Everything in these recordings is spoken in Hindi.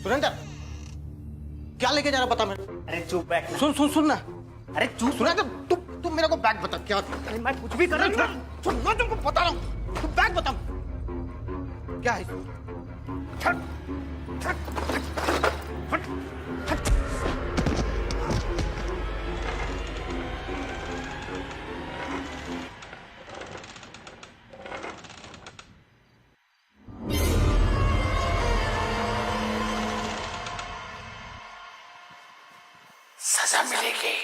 सुरेंद्र, क्या लेके जा रहा बता मेरे को। अरे चुप बैठ ना। सुन सुन सुन ना। अरे चुप। सुरेंद्र, तू मेरे को बैग बता क्या। अरे मैं कुछ भी कर रहा हूँ। सुन, मैं तुमको बता रहा हूँ, तू बैग बता क्या है। छट, छट, हट, हट। सजा मिलेगी।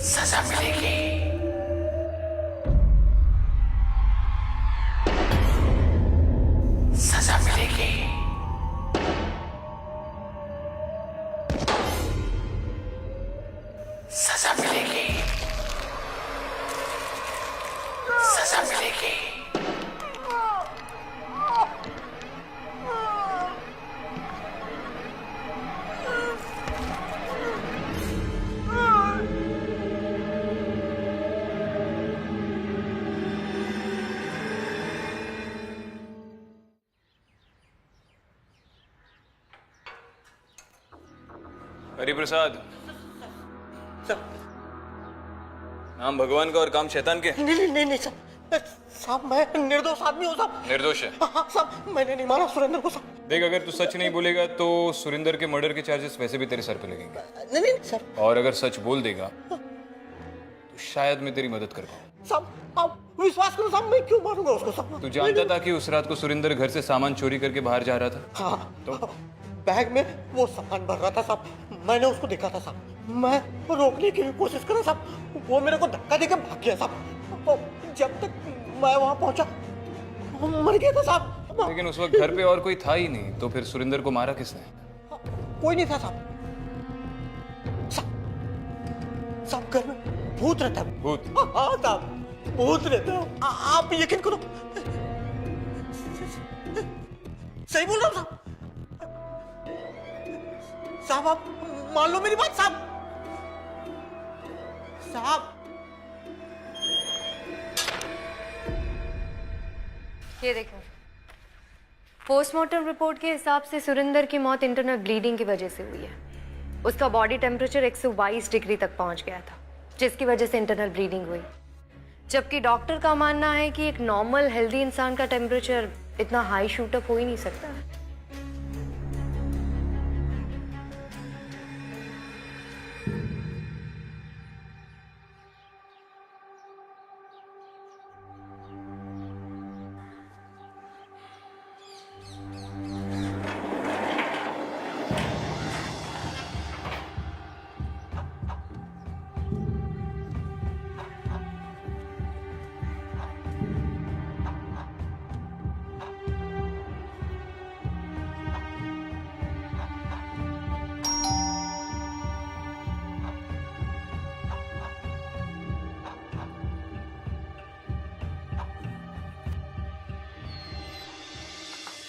सजा मिलेगी। सजा मिलेगी। सजा मिलेगी। सजा मिलेगी। हरिप्रसाद, सर, नाम भगवान का और काम शैतान के। नहीं साहब, मैं निर्दोष आदमी हूँ साहब। निर्दोष है। हाँ साहब, मैंने नहीं मारा सुरेंद्र को साहब। देख, अगर तू सच नहीं बोलेगा तो सुरेंद्र के मर्डर के चार्जेस वैसे भी तेरे सर पे लगेंगे। नहीं सर। और अगर सच बोल देगा तो शायद मैं तेरी मदद कर पाऊँ। साहब आप विश्वास करो साहब, मैं क्यों मारूंगा उसको साहब। तू जानता था कि उस रात को सुरेंद्र घर से सामान चोरी करके बाहर जा रहा था? हाँ तो बैग में वो सामान भर रहा था साहब, मैंने उसको देखा था साहब। मैं रोकने की भी कोशिश करा साहब, वो मेरे को धक्का देके भाग गया साहब। तो जब तक मैं वहां पहुंचा वो मर गया था साहब। लेकिन उस वक्त घर पे और कोई था ही नहीं, तो फिर सुरेंद्र को मारा किसने? कोई नहीं था साहब। साहब घर में भूत रहता है। भूत? हाँ साहब, भूत रहता है। आप यकीन करो, सही बोल रहा हूँ साहब। साहब आप मान लो मेरी बात साहब। साहब ये देखो, पोस्टमार्टम रिपोर्ट के हिसाब से सुरेंद्र की मौत इंटरनल ब्लीडिंग की वजह से हुई है। उसका बॉडी टेम्परेचर 122 डिग्री तक पहुंच गया था, जिसकी वजह से इंटरनल ब्लीडिंग हुई। जबकि डॉक्टर का मानना है कि एक नॉर्मल हेल्दी इंसान का टेम्परेचर इतना हाई शूट अप हो ही नहीं सकता।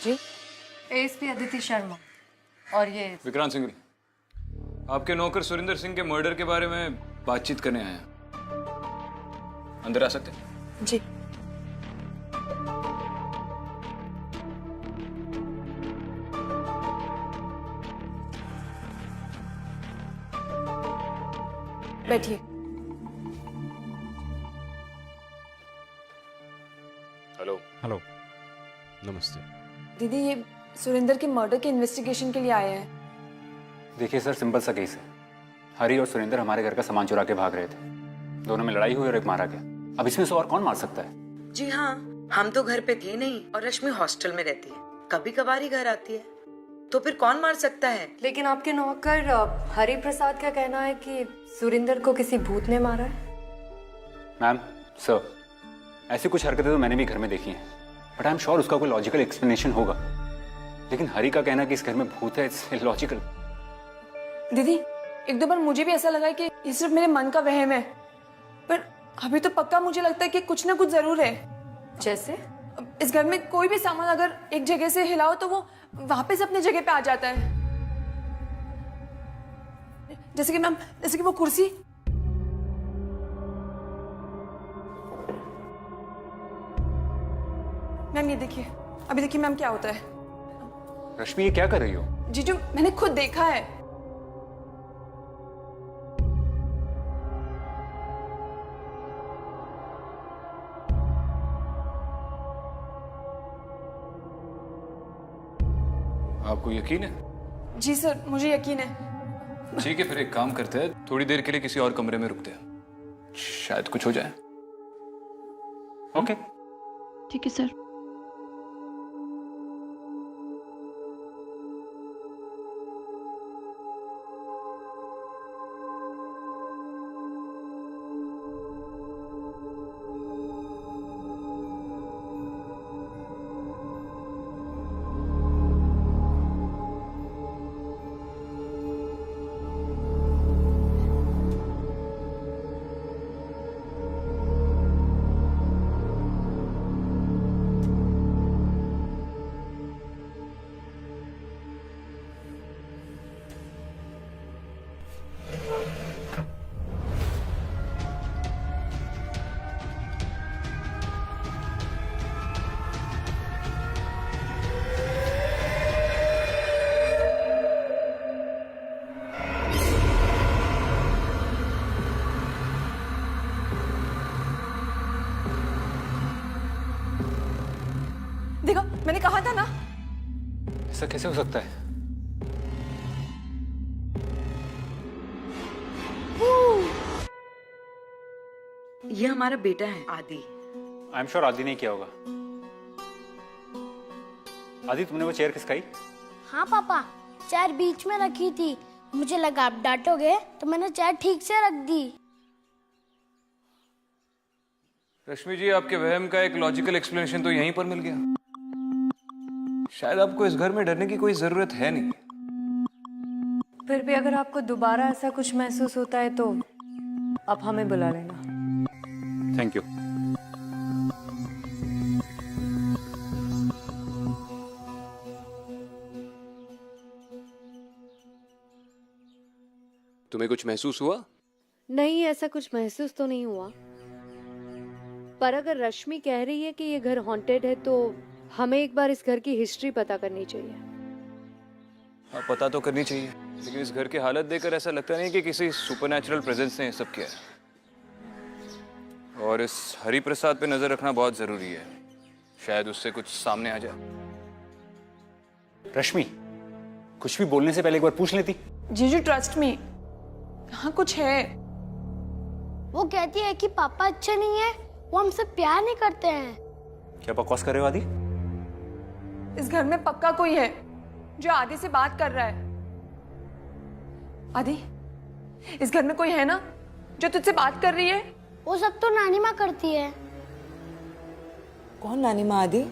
जी, एएसपी अदिति शर्मा और ये विक्रांत सिंह, आपके नौकर सुरेंद्र सिंह के मर्डर के बारे में बातचीत करने आए हैं। अंदर आ सकते हैं? जी। बैठिए। हेलो। हेलो, नमस्ते। दीदी, ये सुरेंद्र के मर्डर के इन्वेस्टिगेशन के लिए आए हैं। देखिए सर, सिंपल सा केस है। हरी और सुरेंद्र हमारे घर का सामान चुरा के भाग रहे थे। दोनों में लड़ाई हुई और एक मारा गया। अब इसमें से और कौन मार सकता है? जी हाँ, हम तो घर पे थे नहीं और रश्मि हॉस्टल में रहती है, कभी कभार ही घर आती है, तो फिर कौन मार सकता है? लेकिन आपके नौकर हरि प्रसाद का कहना है कि सुरेंद्र को किसी भूत ने मारा है। मैम, सर, ऐसी कुछ हरकतें तो मैंने भी घर में देखी हैं, बट आई एम श्योर उसका कोई लॉजिकल एक्सप्लेनेशन होगा। लेकिन हरी का कहना कि इस घर में भूत है, इट्स इलॉजिकल। दीदी, एक दो बार मुझे भी ऐसा लगा कि ये सिर्फ मेरे मन का वहम है, पर अभी तो पक्का मुझे लगता है कि कुछ ना कुछ जरूर है। जैसे? इस घर में कोई भी सामान अगर एक जगह से हिलाओ तो वो वापस अपने जगह पे आ जाता है। जैसे कि मैम, जैसे कि वो कुर्सी। मैम ये देखिए, अभी देखिए मैम क्या होता है। रश्मि, ये क्या कर रही हो? जीजू मैंने खुद देखा है। आपको यकीन है? जी सर, मुझे यकीन है। ठीक है, फिर एक काम करते हैं, थोड़ी देर के लिए किसी और कमरे में रुकते हैं, शायद कुछ हो जाए। ओके। ठीक है सर। देखो, मैंने कहा था ना। ऐसा कैसे हो सकता है? ये हमारा बेटा है आदि। आई एम श्योर आदि ने किया होगा। आदि, तुमने वो चेयर खिसकाई? हाँ पापा, चेयर बीच में रखी थी, मुझे लगा आप डांटोगे तो मैंने चेयर ठीक से रख दी। रश्मि जी, आपके वहम का एक लॉजिकल एक्सप्लेनेशन तो यहीं पर मिल गया। शायद आपको इस घर में डरने की कोई जरूरत है नहीं। फिर भी अगर आपको दोबारा ऐसा कुछ महसूस होता है तो आप हमें बुला लेना। Thank you. तुम्हें कुछ महसूस हुआ? नहीं, ऐसा कुछ महसूस तो नहीं हुआ, पर अगर रश्मि कह रही है कि ये घर हॉन्टेड है तो हमें एक बार इस घर की हिस्ट्री पता करनी चाहिए। हाँ, पता तो करनी चाहिए, लेकिन इस घर की हालत देखकर ऐसा लगता नहीं कि किसी सुपरनैचुरल प्रेजेंस ने ये सब किया है। और इस हरि प्रसाद पे नजर रखना बहुत जरूरी है, शायद उससे कुछ सामने आ जाए। रश्मि, कुछ भी बोलने से पहले एक बार पूछ लेती। जीजू ट्रस्ट मी, यहाँ कुछ है। वो कहती है कि पापा अच्छे नहीं है, वो हमसे प्यार नहीं करते हैं। क्या बकवास कर रहे हो आदि? इस घर में पक्का कोई है जो आदि से बात कर रहा है। आदि, इस घर में कोई है ना जो तुझसे बात कर रही है? वो सब तो नानी माँ करती है। कौन नानी माँ आदि?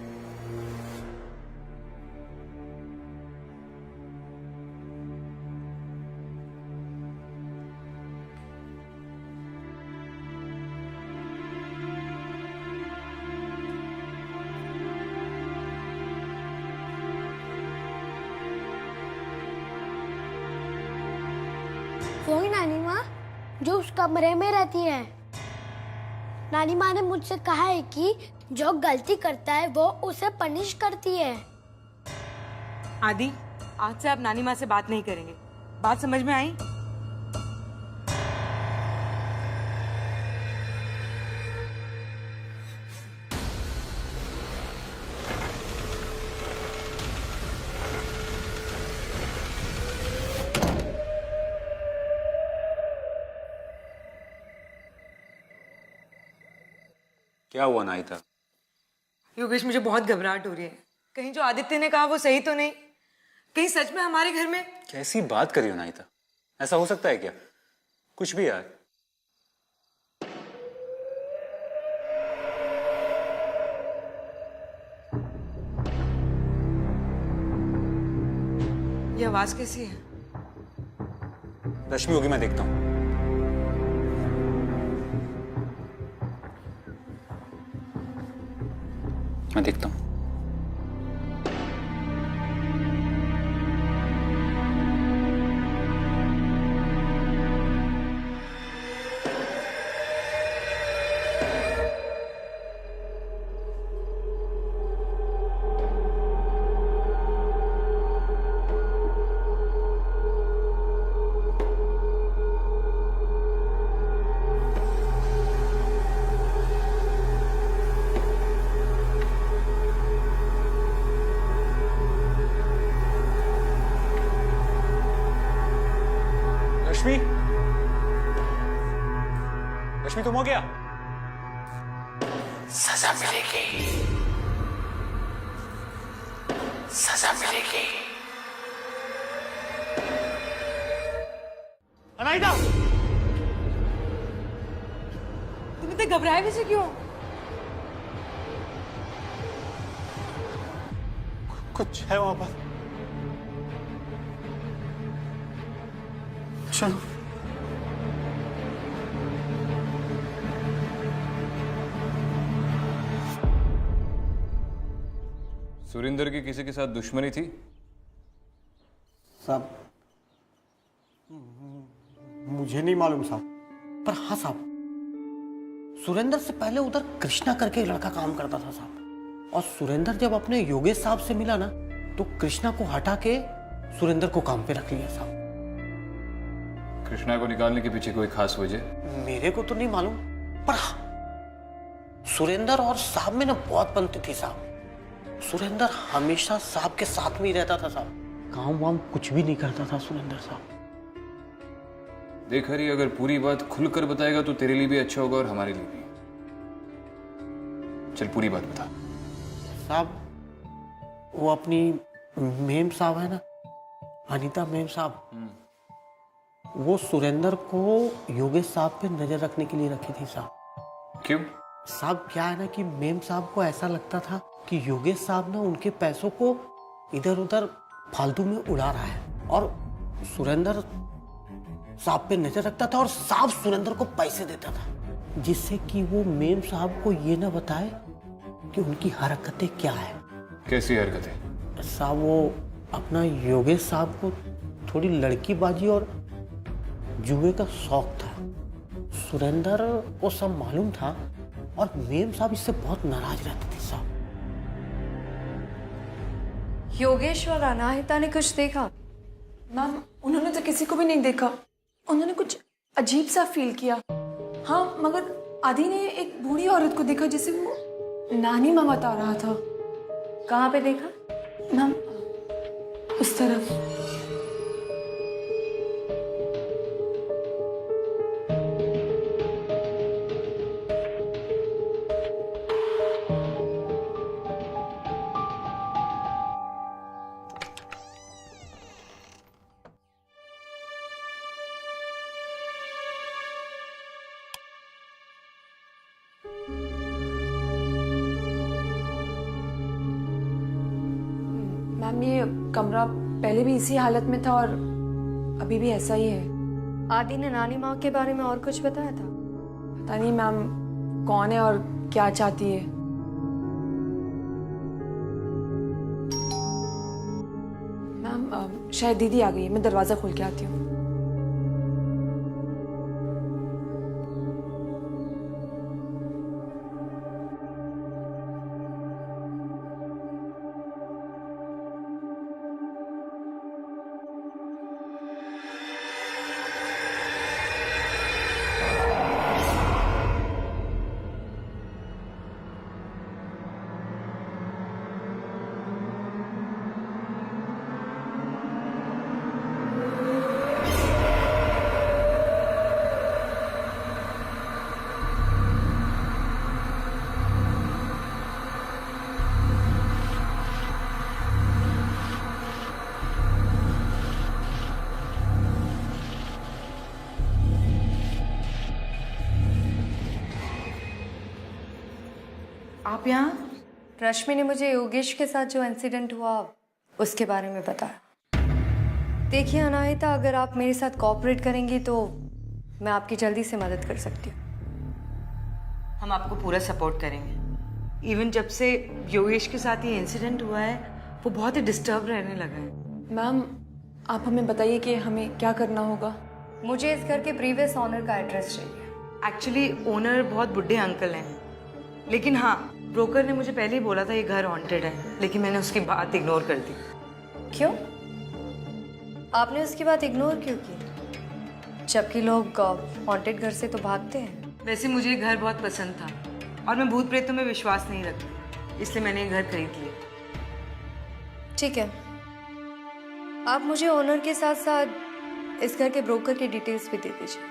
वही नानी माँ जो उस कमरे में रहती है। नानी माँ ने मुझसे कहा है कि जो गलती करता है वो उसे पनिश करती है। आदि, आज से आप नानी माँ से बात नहीं करेंगे। बात समझ में आई? क्या हुआ नाइता? योगेश, मुझे बहुत घबराहट हो रही है। कहीं जो आदित्य ने कहा वो सही तो नहीं? कहीं सच में हमारे घर में? कैसी बात कर रही हो नाइता? ऐसा हो सकता है क्या? कुछ भी यार। ये आवाज कैसी है? रश्मि होगी, मैं देखता हूँ। मैं देखता हूँ। रश्मि, रश्मि तुम हो गया? सजा मिलेगी, सजा मिलेगी। अनाइता, तुम इतने घबराए वैसे क्यों? कुछ है वहां पर। चलो। सुरेंद्र की किसी के साथ दुश्मनी थी? साहब, मुझे नहीं मालूम साहब, पर हाँ साहब, सुरेंद्र से पहले उधर कृष्णा करके एक लड़का काम करता था साहब, और सुरेंद्र जब अपने योगेश साहब से मिला ना, तो कृष्णा को हटा के सुरेंद्र को काम पे रख लिया साहब। कृष्णा को निकालने के पीछे कोई खास वजह? मेरे को तो नहीं मालूम, पर हाँ, सुरेंद्र और साहब में ना बहुत बनती थी साहब। सुरेंद्र हमेशा साहब के साथ में ही रहता था साहब, काम वाम कुछ भी नहीं करता था सुरेंद्र साहब। देख हरी, अगर पूरी बात खुलकर बताएगा तो तेरे लिए भी अच्छा होगा और हमारे लिए भी। चल पूरी बात बता। साहब, वो अपनी मेम साहब है ना, अनीता मेम साहब, वो सुरेंद्र को योगेश साहब पे नजर रखने के लिए रखी थी साहब। क्यों? साहब क्या है ना कि मेम साहब को ऐसा लगता था कि योगेश साहब ना उनके पैसों को इधर उधर फालतू में उड़ा रहा है, और सुरेंद्र साहब पे नजर रखता था और साहब सुरेंद्र को पैसे देता था, जिससे कि वो मेम साहब को ये ना बताए कि उनकी हरकतें क्या है। कैसी हरकतें? साहब, वो अपना योगेश साहब को थोड़ी लड़कीबाजी और जुए का शौक था। सुरेंद्र को सब मालूम था, और मेम साहब इससे बहुत नाराज रहते थे साहब। योगेश और अनाहिता ने कुछ देखा? मैम, उन्होंने तो किसी को भी नहीं देखा। उन्होंने कुछ अजीब सा फील किया। हाँ, मगर आदि ने एक बूढ़ी औरत को देखा जिसे वो नानी माँ बता रहा था। कहाँ पे देखा? मैम, उस तरफ। मैम, ये कमरा पहले भी इसी हालत में था और अभी भी ऐसा ही है। आदि ने नानी माँ के बारे में और कुछ बताया था? पता नहीं मैम, कौन है और क्या चाहती है। मैम, शायद दीदी आ गई है, मैं दरवाजा खोल के आती हूँ। आप यहाँ? रश्मि ने मुझे योगेश के साथ जो इंसिडेंट हुआ उसके बारे में बताया। देखिए अनाहिता, अगर आप मेरे साथ कोऑपरेट करेंगी तो मैं आपकी जल्दी से मदद कर सकती हूँ। हम आपको पूरा सपोर्ट करेंगे। इवन जब से योगेश के साथ ये इंसिडेंट हुआ है, वो बहुत ही डिस्टर्ब रहने लगा है। मैम, आप हमें बताइए कि हमें क्या करना होगा। मुझे इस घर के प्रीवियस ऑनर का एड्रेस चाहिए। एक्चुअली ओनर बहुत बुढ़े अंकल हैं, लेकिन हाँ, ब्रोकर ने मुझे पहले ही बोला था ये घर हॉन्टेड है, लेकिन मैंने उसकी बात इग्नोर कर दी। क्यों? आपने उसकी बात इग्नोर क्यों की? जबकि लोग हॉन्टेड घर से तो भागते हैं। वैसे मुझे ये घर बहुत पसंद था और मैं भूत प्रेतों में विश्वास नहीं रखती, इसलिए मैंने ये घर खरीद लिया। ठीक है, आप मुझे ओनर के साथ साथ इस घर के ब्रोकर की डिटेल्स भी दे दीजिए।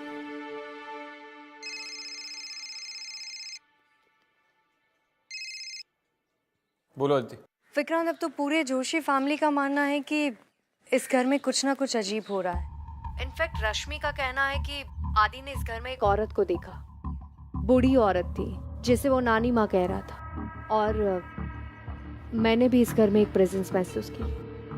बोलो अदिति। विक्रांत, अब तो पूरे जोशी फैमिली का मानना है कि इस घर में कुछ ना कुछ अजीब हो रहा है। इनफैक्ट रश्मि का कहना है कि आदि ने इस घर में एक औरत को देखा। बूढ़ी औरत थी जिसे वो नानी माँ कह रहा था, और मैंने भी इस घर में एक प्रेजेंस महसूस की,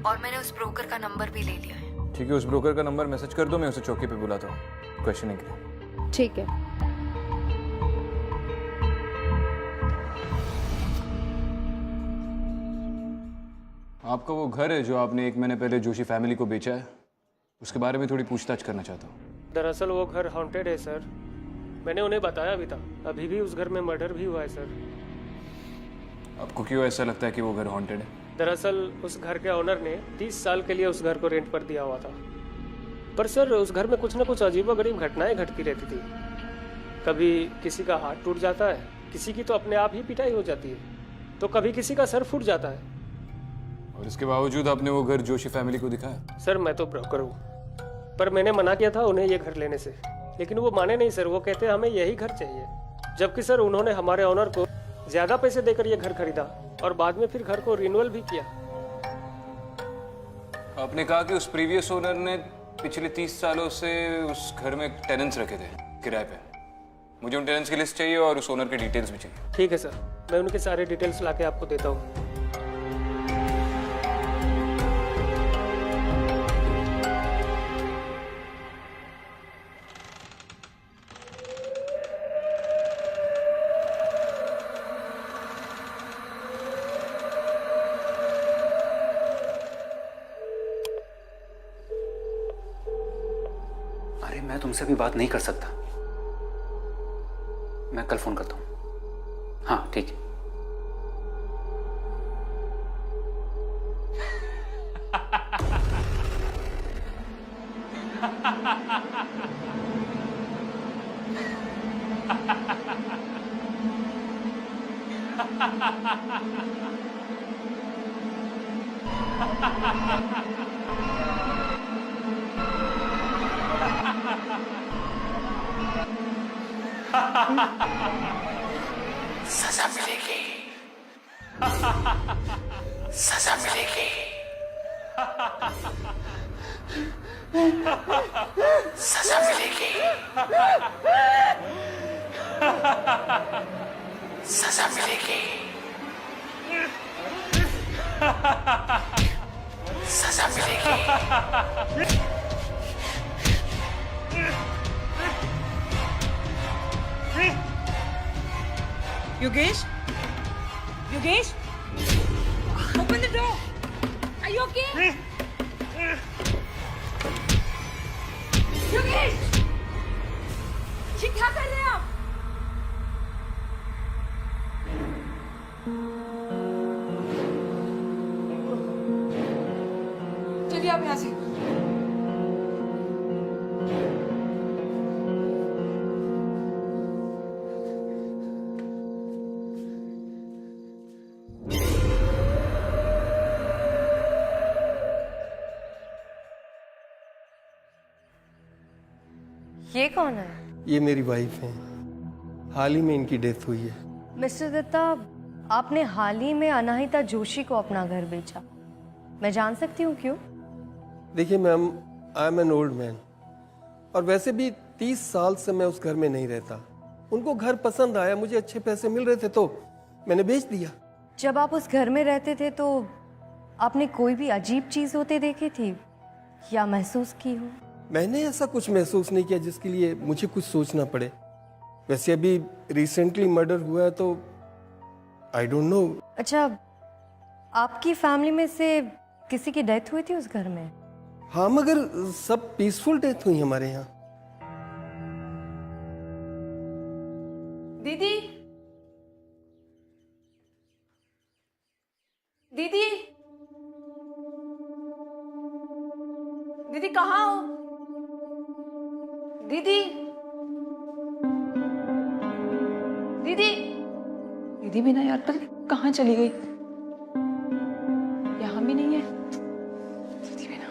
और मैंने उस ब्रोकर का नंबर भी ले लिया है। ठीक है, उस ब्रोकर का नंबर मैसेज कर दो, मैं उसे चौकी पे बुलाता हूँ क्वेश्चनिंग के लिए। ठीक है। आपका वो घर है जो आपने 1 महीने पहले जोशी फैमिली को बेचा है, उसके बारे में थोड़ी पूछताछ करना चाहता हूँ। दरअसल वो घर हॉन्टेड है सर। मैंने उन्हें बताया भी था। अभी भी उस घर में मर्डर भी हुआ है सर। आपको क्यों ऐसा लगता है कि वो घर हॉन्टेड है? दरअसल उस घर के ओनर ने 30 साल के लिए उस घर को रेंट पर दिया हुआ था, पर सर उस घर में कुछ न कुछ अजीबोगरीब घटनाएं घटती रहती थी। कभी किसी का हाथ टूट जाता है, किसी की तो अपने आप ही पिटाई हो जाती है, तो कभी किसी का सर फूट जाता है। और इसके बावजूद आपने वो घर जोशी फैमिली को दिखाया? सर मैं तो ब्रोकर हूँ, पर मैंने मना किया था उन्हें ये घर लेने से, लेकिन वो माने नहीं सर। वो कहते हमें यही घर चाहिए, जबकि सर उन्होंने हमारे ऑनर को ज्यादा पैसे देकर ये घर खरीदा और बाद में फिर घर को रिन्यूअल भी किया। आपने कहा कि उस प्रीवियस ओनर ने पिछले 30 सालों से उस घर में टेनेंट्स रखे थे किराए पे। मुझे उन टेनेंट्स की लिस्ट चाहिए और उस ओनर के डिटेल्स भी चाहिए। ठीक है सर, मैं उनके सारे डिटेल्स लाके आपको देता हूँ। अरे मैं तुमसे भी बात नहीं कर सकता, मैं कल फोन करता हूँ। हाँ ठीक है। सजा मिलेगी, सजा मिलेगी, सजा मिलेगी, सजा मिलेगी, सजा मिलेगी। Yogesh, Yogesh, open the door. Are you okay? Yogesh, ये क्या कर रहे हैं आप? चलिए आप यहाँ से। ये कौन है? ये मेरी वाइफ है, हाल ही में इनकी डेथ हुई है। मिस्टर दत्ता, आपने हाल ही में अनाहिता जोशी को अपना घर बेचा, मैं जान सकती हूँ क्यों? देखिए ma'am, I am an old man, और वैसे भी 30 साल से मैं उस घर में नहीं रहता। उनको घर पसंद आया, मुझे अच्छे पैसे मिल रहे थे तो मैंने बेच दिया। जब आप उस घर में रहते थे तो आपने कोई भी अजीब चीज होते देखी थी या महसूस की हो? मैंने ऐसा कुछ महसूस नहीं किया जिसके लिए मुझे कुछ सोचना पड़े। वैसे अभी रिसेंटली मर्डर हुआ है तो आई डोंट नो। अच्छा, आपकी फैमिली में से किसी की डेथ हुई थी उस घर में? हाँ, मगर सब पीसफुल डेथ हुई हमारे यहाँ। दीदी, दीदी, दीदी कहाँ हो? दीदी, दीदी, दीदी भी ना यार, पता नहीं कहाँ चली गई। यहाँ भी नहीं है दीदी भी ना।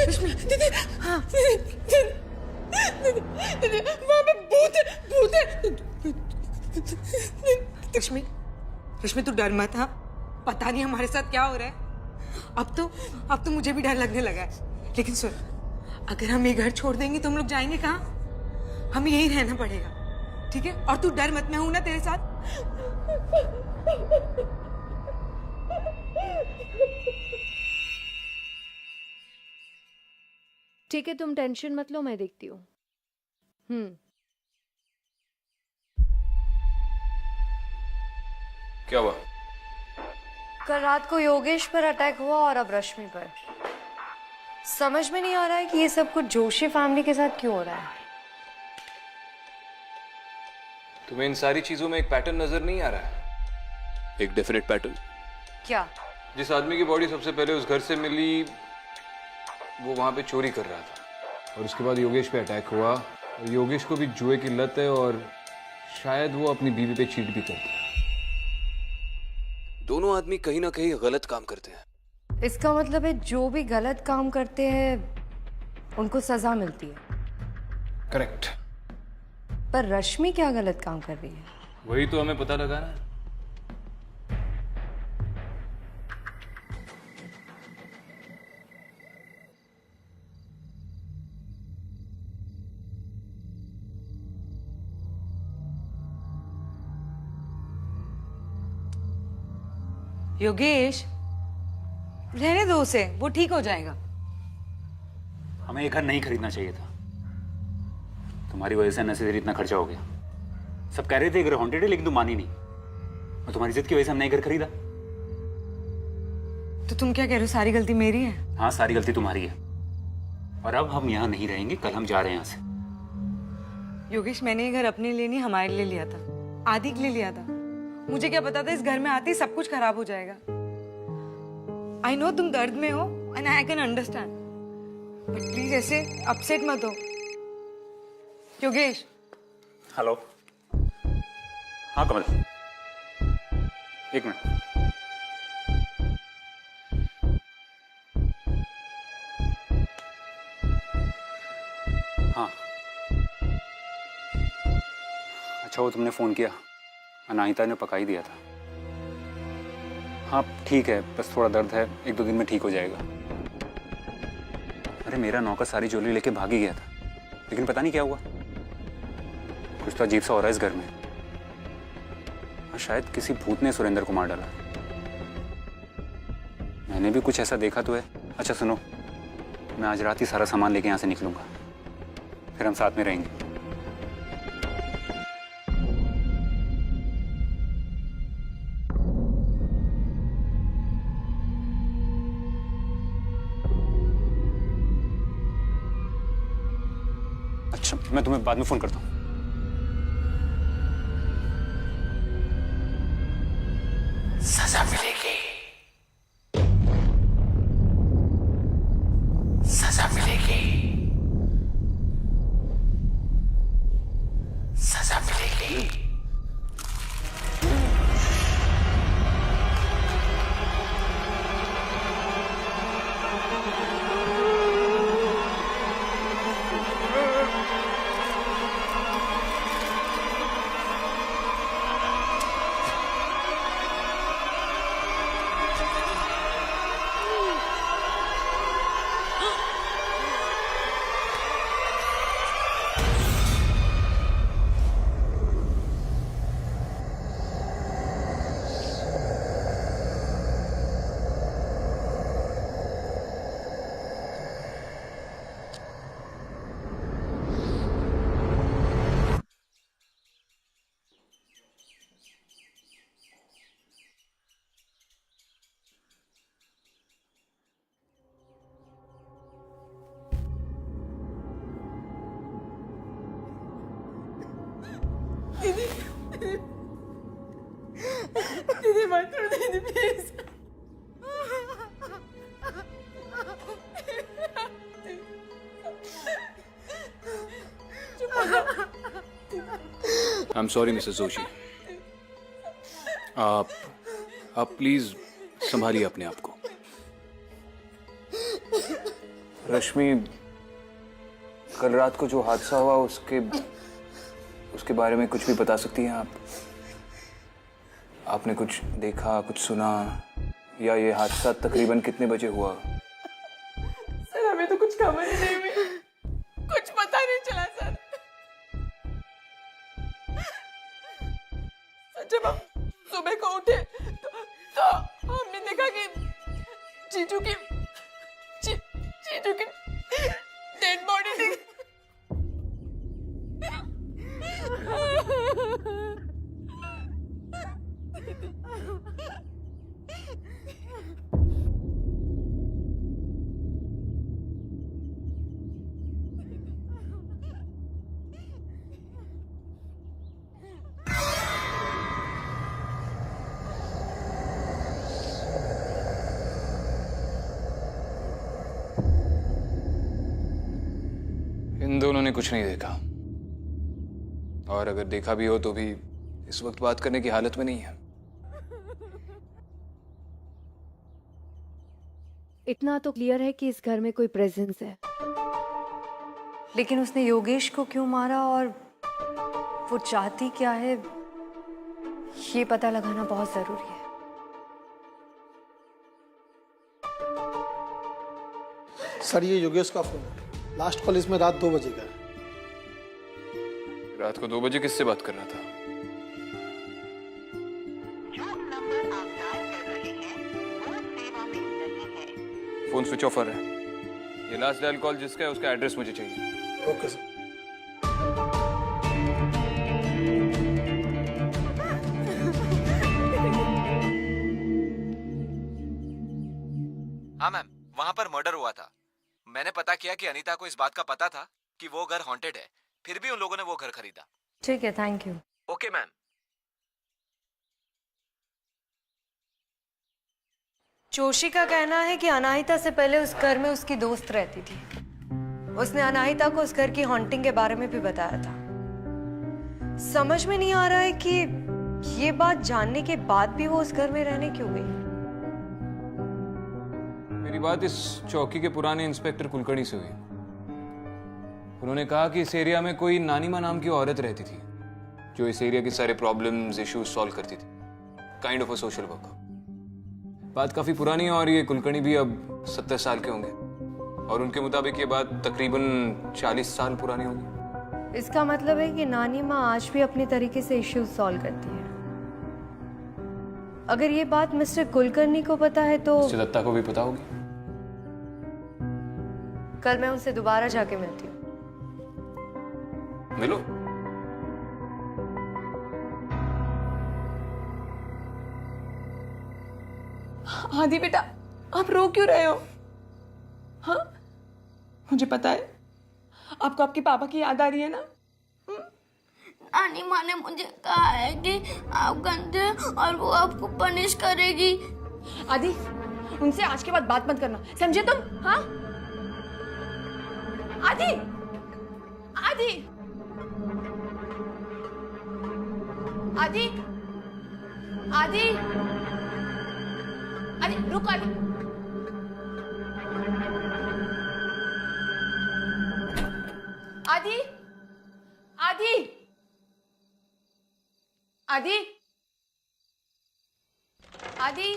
रश्मि दीदी हाँ दीदी वहाँ पे भूत है रश्मि रश्मि तू डर मत हाँ पता नहीं हमारे साथ क्या हो रहा है अब तो मुझे भी डर लगने लगा है लेकिन सुन अगर हम ये घर छोड़ देंगे तो हम लोग जाएंगे कहाँ हमें यहीं रहना पड़ेगा ठीक है और तू डर मत मैं हूं ना तेरे साथ ठीक है तुम टेंशन मत लो मैं देखती हूँ क्या हुआ? कल रात को योगेश पर अटैक हुआ और अब रश्मि पर समझ में नहीं आ रहा है कि ये सब कुछ जोशी फैमिली के साथ क्यों हो रहा है। तुम्हें इन सारी चीजों में एक पैटर्न नजर नहीं आ रहा है? एक डेफिनेट पैटर्न। क्या? जिस आदमी की बॉडी सबसे पहले उस घर से मिली वो वहां पे चोरी कर रहा था और उसके बाद योगेश पे अटैक हुआ और योगेश को भी जुए की लत है और शायद वो अपनी बीवी पे चीट भी करता है। दोनों आदमी कहीं ना कहीं गलत काम करते हैं। इसका मतलब है जो भी गलत काम करते हैं उनको सजा मिलती है। करेक्ट। पर रश्मि क्या गलत काम कर रही है? वही तो हमें पता लगाना है। योगेश रहने दो उसे वो ठीक हो जाएगा हमें ये घर नहीं खरीदना चाहिए था तुम्हारी वजह से अननेसेसरी इतना खर्चा हो गया सब कह रहे थे घर हॉन्टेड है लेकिन तुम मानी नहीं और तुम्हारी जिद की वजह से हमने घर खरीदा तो तुम क्या कह रहे हो सारी गलती मेरी है हाँ सारी गलती तुम्हारी है और अब हम यहाँ नहीं रहेंगे कल हम जा रहे हैं यहाँ से योगेश मैंने ये घर अपने लिए नहीं हमारे लिए लिया था आदि के लिए लिया था मुझे क्या पता था इस घर में आते ही सब कुछ खराब हो जाएगा आई नो तुम दर्द में हो and I can understand but please ऐसे अपसेट मत हो योगेश। हेलो हाँ कमल एक मिनट हाँ अच्छा वो तुमने फोन किया अनाहिता ने पका ही दिया था हाँ ठीक है बस थोड़ा दर्द है 1-2 दिन में ठीक हो जाएगा अरे मेरा नौकर सारी ज्वेलरी लेके भाग ही गया था लेकिन पता नहीं क्या हुआ कुछ तो अजीब सा हो रहा है इस घर में हाँ शायद किसी भूत ने सुरेंद्र को मार डाला मैंने भी कुछ ऐसा देखा तो है अच्छा सुनो मैं आज रात ही सारा सामान लेके यहाँ से निकलूंगा फिर हम साथ में रहेंगे अच्छा मैं तुम्हें बाद में फोन करता हूँ सजा मिलेगी सजा मिलेगी सजा मिलेगी दीदी मत छोड़ दीदी please I am sorry Mrs Joshi आप प्लीज संभालिए अपने आप को रश्मि, कल रात को जो हादसा हुआ उसके बारे में कुछ भी बता सकती हैं आप? आपने कुछ देखा, कुछ सुना, या ये हादसा तकरीबन कितने बजे हुआ? सर हमें तो कुछ खबर ही नहीं हुई, कुछ पता नहीं चला सर। जब हम सुबह को उठे तो हमने देखा कि जीजू की डेड बॉडी थी। इन दोनों ने कुछ नहीं देखा, और अगर देखा भी हो तो भी इस वक्त बात करने की हालत में नहीं है। इतना तो क्लियर है कि इस घर में कोई प्रेजेंस है, लेकिन उसने योगेश को क्यों मारा और वो चाहती क्या है, ये पता लगाना बहुत जरूरी है। सर ये योगेश का फोन है, लास्ट कॉल इसमें रात 2 बजे का है। रात को 2 बजे किससे बात कर रहा था? फोन स्विच ऑफ है। ये लास्ट डायल कॉल जिसका है उसका एड्रेस मुझे चाहिए। Okay sir. हाँ मैम, वहाँ पर मर्डर हुआ था। मैंने पता किया कि अनीता को इस बात का पता था कि वो घर हॉन्टेड है, फिर भी उन लोगों ने वो घर खरीदा। ठीक है, thank you. Okay ma'am. Joshi का कहना है कि अनाहिता से पहले उस घर में उसकी दोस्त रहती थी। उसने अनाहिता को उस घर की हॉन्टिंग के बारे में भी बताया था। समझ में नहीं आ रहा है कि ये बात जानने के बाद भी वो उस घर में रहने क्यों गई। मेरी बात इस चौकी के पुराने इंस्पेक्टर कुलकर्णी से हुई। उन्होंने कहा कि इस एरिया में कोई नानीमा नाम की औरत रहती थी जो इस एरिया के सारे प्रॉब्लम्स, इश्यूज सॉल्व करती थी। Kind of a social worker. बात काफी पुरानी है और ये कुलकर्णी भी अब 70 साल के होंगे, और उनके मुताबिक ये बात तकरीबन 40 साल पुरानी होगी। इसका मतलब है कि नानी माँ आज भी अपने तरीके से इश्यूज सॉल्व करती है। अगर ये बात मिस्टर कुलकर्णी को पता है तो मिस्टर दत्ता को भी पता होगी। कल मैं उनसे दोबारा जाके मिलती हूँ। मिलो। आदि बेटा, आप रो क्यों रहे हो? हाँ, मुझे पता है आपको आपके पापा की याद आ रही है ना। नानी माँ ने मुझे कहा है कि आप गंदे हैं और वो आपको पनिश करेगी। आदि, उनसे आज के बाद बात मत करना, समझे तुम? हाँ आदि, आदि, आदि, आदि, आदि, रुक आदि। आदि, आदि, आदि, आदि,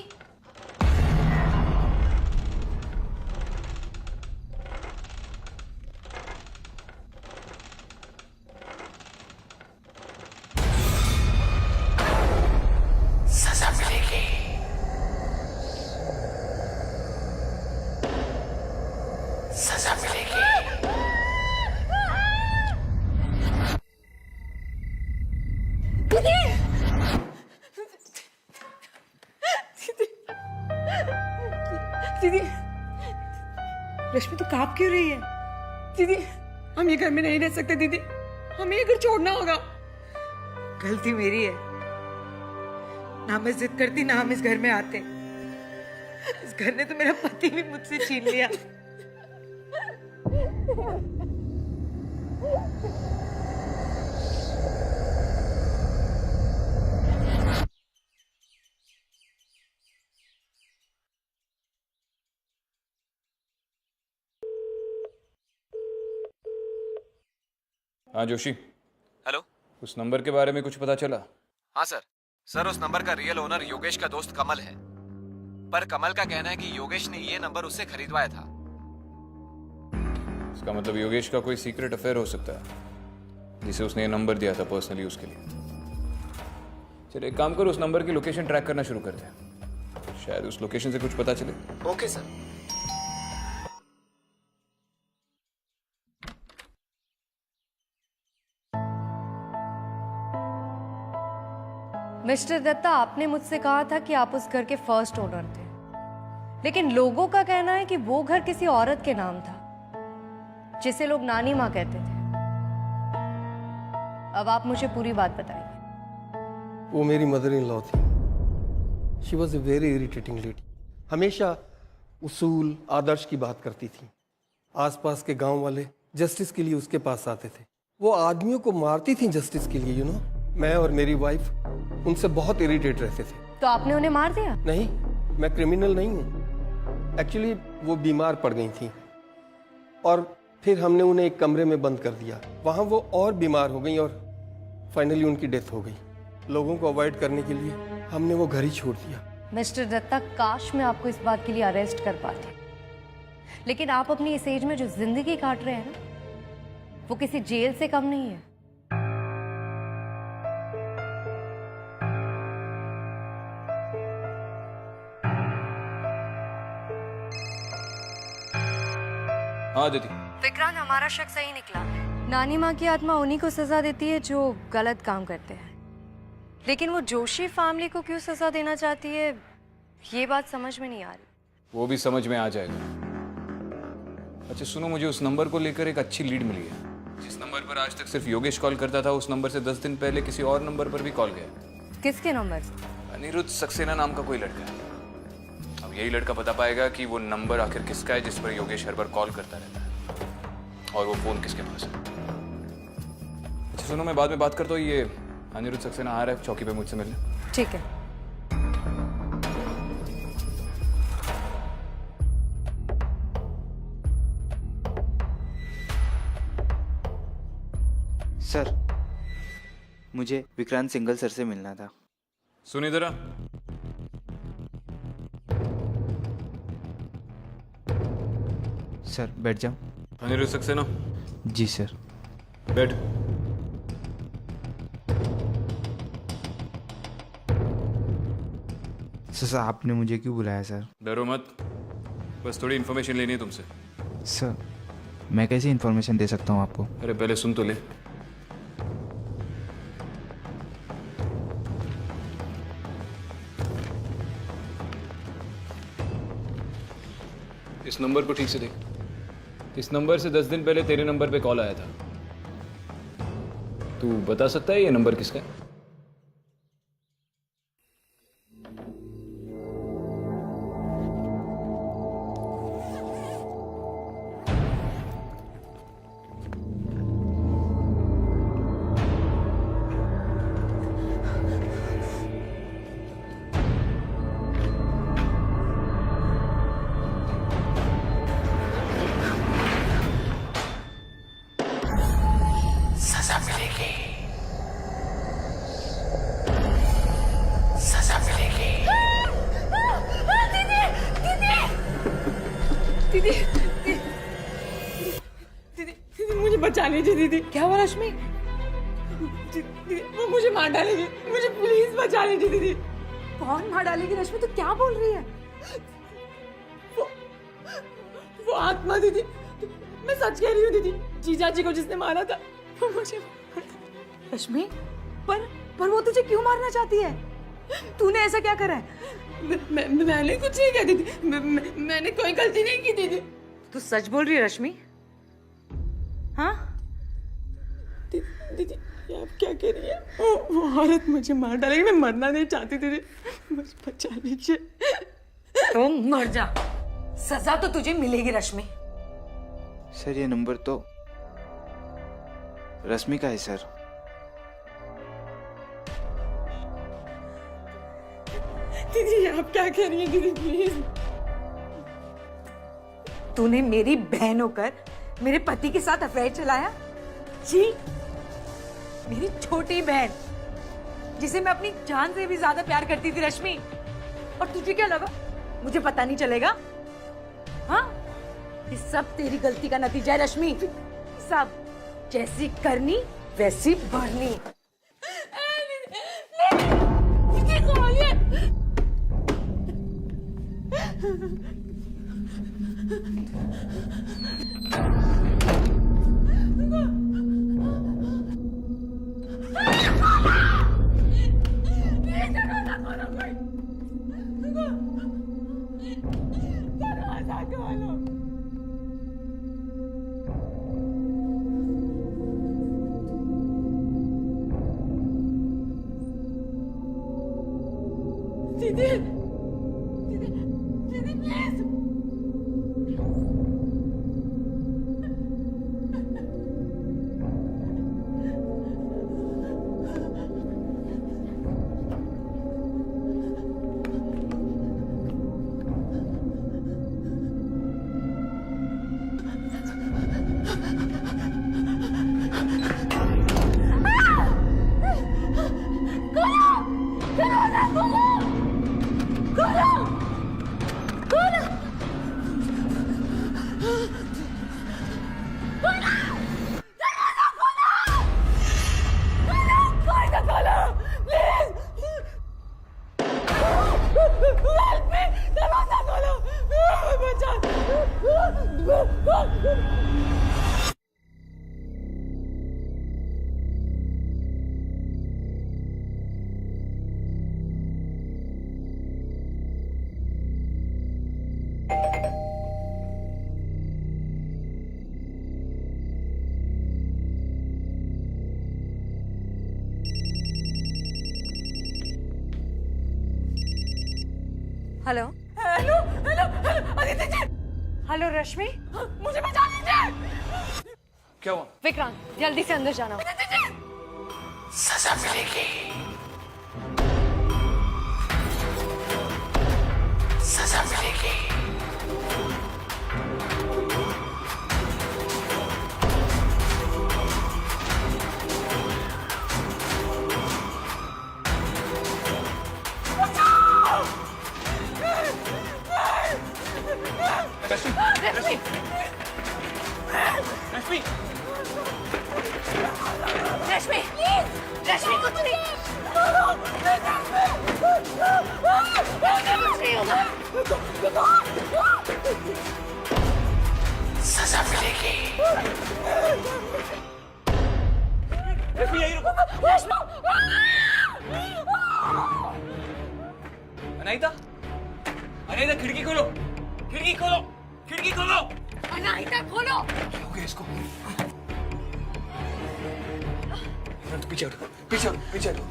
सजा मिलेगी। सजा मिलेगी। दीदी, रश्मि तो कांप क्यों रही है? दीदी, हम ये घर में नहीं रह सकते दीदी, हमें ये घर छोड़ना होगा। गलती मेरी है, ना मैं जिद करती ना हम इस घर में आते। इस घर ने तो मेरा पति भी मुझसे छीन लिया। हाँ जोशी, हेलो। उस नंबर के बारे में कुछ पता चला? हाँ सर उस नंबर का रियल ओनर योगेश का दोस्त कमल है, पर कमल का कहना है कि योगेश ने ये नंबर उससे खरीदवाया था। इसका मतलब योगेश का कोई सीक्रेट अफेयर हो सकता है जिसे उसने ये नंबर दिया था पर्सनली उसके लिए। चल एक काम करो, उस नंबर की लोकेशन ट्रैक करना शुरू करते हैं, शायद उस लोकेशन से कुछ पता चले। Okay sir. मिस्टर दत्ता, आपने मुझसे कहा था कि आप उस घर के फर्स्ट ओनर थे, लेकिन लोगों का कहना है कि वो घर किसी औरत के नाम था जिसे लोग नानी माँ कहते थे। अब आप मुझे पूरी बात बताइए। वो मेरी मदर इन लॉ थी। She was a very irritating lady. हमेशा उसूल आदर्श की बात करती थी। आसपास के गांव वाले जस्टिस के लिए उसके पास आते थे। वो आदमियों को मारती थी जस्टिस के लिए, मैं और मेरी वाइफ उनसे बहुत इरिटेट रहते थे। तो आपने उन्हें मार दिया? नहीं, मैं क्रिमिनल नहीं हूँ। एक्चुअली वो बीमार पड़ गई थी और फिर हमने उन्हें एक कमरे में बंद कर दिया। वहाँ वो और बीमार हो गई और फाइनली उनकी डेथ हो गई। लोगों को अवॉइड करने के लिए हमने वो घर ही छोड़ दिया। मिस्टर दत्ता, काश मैं आपको इस बात के लिए अरेस्ट कर पाती, लेकिन आप अपनी इस एज में जो जिंदगी काट रहे हैं ना, वो किसी जेल से कम नहीं है। हाँ दीदी। विक्रांत, हमारा शक सही निकला। नानी माँ की आत्मा उन्हीं को सजा देती है जो गलत काम करते हैं, लेकिन वो जोशी फैमिली को क्यों सजा देना चाहती है, ये बात समझ में नहीं आ रही। वो भी समझ में आ जाएगा। अच्छा सुनो, मुझे उस नंबर को लेकर एक अच्छी लीड मिली है। जिस नंबर पर आज तक सिर्फ योगेश कॉल करता था, उस नंबर से 10 दिन पहले किसी और नंबर पर भी कॉल गया। किसके नंबर से? अनिरुद्ध सक्सेना नाम का कोई लड़का है। अब यही लड़का बता पाएगा कि वो नंबर आखिर किसका है जिस पर योगेश हर बार कॉल करता रहता है, और वो फोन किसके पास है। अच्छा सुनो, मैं बाद में बात करता हूँ। ये अनिरुद्ध सक्सेना आ रहा है चौकी पे मुझसे मिलने। ठीक है। सर, मुझे विक्रांत सिंगल सर से मिलना था। सुन इधर आ। सर बैठ जाओ। अनिरुद्ध सक्सेना। जी सर। बैठ। सर आपने मुझे क्यों बुलाया सर? डरो मत, बस थोड़ी इन्फॉर्मेशन लेनी है तुमसे। सर मैं कैसे इन्फॉर्मेशन दे सकता हूँ आपको? अरे पहले सुन तो ले। इस नंबर को ठीक से देख। इस नंबर से 10 दिन पहले तेरे नंबर पे कॉल आया था। तू बता सकता है ये नंबर किसका है? सजा मिलेगी, सजा मिलेगी। दीदी दीदी दीदी मुझे बचा लीजिए दीदी। क्या हुआ रश्मि? दीदी वो मुझे मार डालेगी, मुझे प्लीज बचा लीजिए दीदी। कौन मार डालेगी रश्मि? तू क्या बोल रही है? वो आत्मा दीदी, मैं सच कह रही हूँ दीदी। जीजा जी को जिसने मारा था वो मुझे। रश्मि पर वो तुझे क्यों मारना चाहती है? तूने ऐसा क्या करा है? मैंने कुछ नहीं किया दीदी। मैंने कोई गलती नहीं की दीदी। तू सच बोल रही है रश्मि? हाँ दीदी आप क्या कह रही है? वो औरत मुझे मार डालेगी। मैं मरना नहीं चाहती दीदी, बस बचा लीजिए। तो मर जा, सजा तो तुझे मिलेगी रश्मि। सर ये नंबर तो रश्मि का है सर। दीदी आप क्या कह रही हैं दीदी? प्लीज। तूने मेरी बहन होकर मेरे पति के साथ अफेयर चलाया? जी मेरी छोटी बहन, जिसे मैं अपनी जान से भी ज्यादा प्यार करती थी रश्मि, और तुझे क्या लगा मुझे पता नहीं चलेगा? हाँ, ये सब तेरी गलती का नतीजा है रश्मि, सब। जैसी करनी वैसी भरनी। दीदी, दीदी, दीदी please. Hello hello hello hello Aditi ji, hello Rashmi, मुझे बचा लीजिए। क्या हुआ? विक्रांत, जल्दी से अंदर जाना। सजा मिलेगी, सजा मिलेगी। रश्मि, रश्मि, रश्मि प्लीज, रश्मि कुछ नहीं, सजा मिलेगी। रश्मि यहीं रुको। अनाहिता, अनाहिता खिड़की खोलो, खिड़की खोलो, खिड़की खोलो। अनाहिता खोलो। क्या हो गया इसको? तो पीछे हटो, पीछे हटो, पीछे हटो।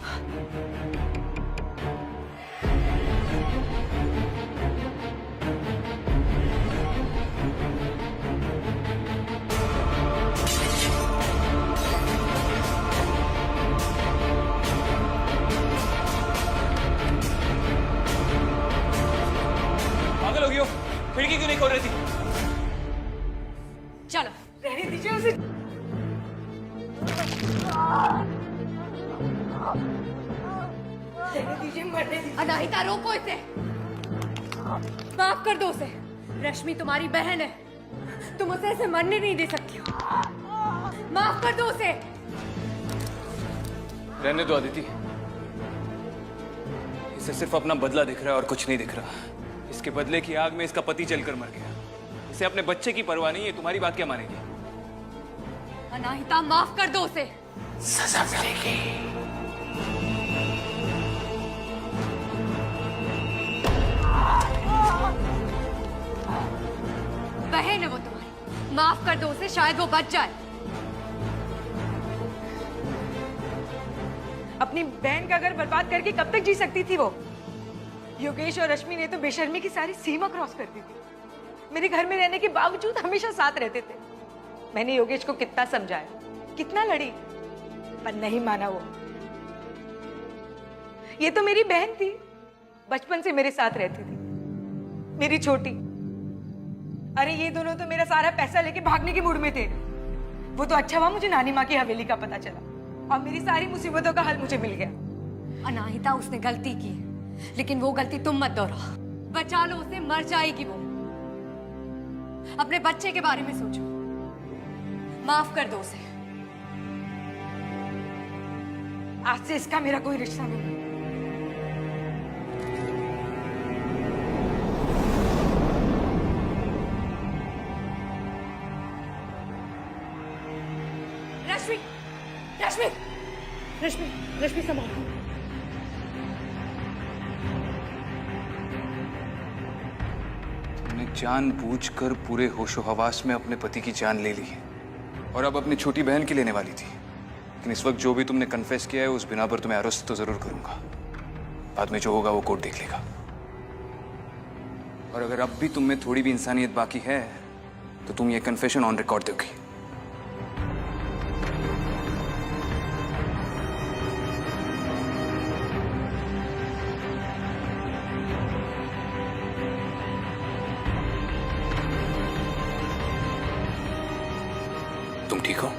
पागल हो गई हो? खिड़की क्यों नहीं खोल रही थी? चलो रहने दीजिए उसे। रहने दीजिए, मरने दीजिए। अनाहिता रोको इसे, माफ कर दो उसे। रश्मि तुम्हारी बहन है, तुम उसे ऐसे मरने नहीं दे सकती हो। माफ कर दो उसे। रहने दो अदिति, इसे सिर्फ अपना बदला दिख रहा है और कुछ नहीं दिख रहा। इसके बदले की आग में इसका पति जलकर मर गया। इसे अपने बच्चे की परवाह नहीं है, तुम्हारी बात क्या मानेगी? अनाहिता माफ कर दो उसे। सजा मिलेगी। बहन है वो तुम्हारी, माफ कर दो उसे, शायद वो बच जाए। अपनी बहन का घर बर्बाद करके कब तक जी सकती थी वो? योगेश और रश्मि ने तो बेशर्मी की सारी सीमा क्रॉस कर दी थी। मेरे घर में रहने के बावजूद हमेशा साथ रहते थे। मैंने योगेश को कितना समझाया, कितना लड़ी, पर नहीं माना वो। ये तो मेरी बहन थी, बचपन से मेरे साथ रहती थी, मेरी छोटी। अरे ये दोनों तो मेरा सारा पैसा लेके भागने के मूड में थे। वो तो अच्छा हुआ मुझे नानी माँ की हवेली का पता चला। और मेरी सारी मुसीबतों का हल मुझे मिल गया। अनाहिता, उसने गलती की, लेकिन वो गलती तुम मत दोहराओ। बचा लो उसे, मर जाएगी वो। अपने बच्चे के बारे में सोचो, माफ कर दो उसे। आज से इसका मेरा कोई रिश्ता नहीं। रश्मि, रश्मि, रश्मि, रश्मि संभालो। तुमने जानबूझकर पूरे होशो हवास में अपने पति की जान ले ली है और अब अपनी छोटी बहन की लेने वाली थी। लेकिन इस वक्त जो भी तुमने कन्फेस किया है उस बिना पर तुम्हें अरेस्ट तो जरूर करूंगा। बाद में जो होगा वो कोर्ट देख लेगा। और अगर अब भी तुम में थोड़ी भी इंसानियत बाकी है तो तुम ये कन्फेशन ऑन रिकॉर्ड दोगी। तुम ठीक हो?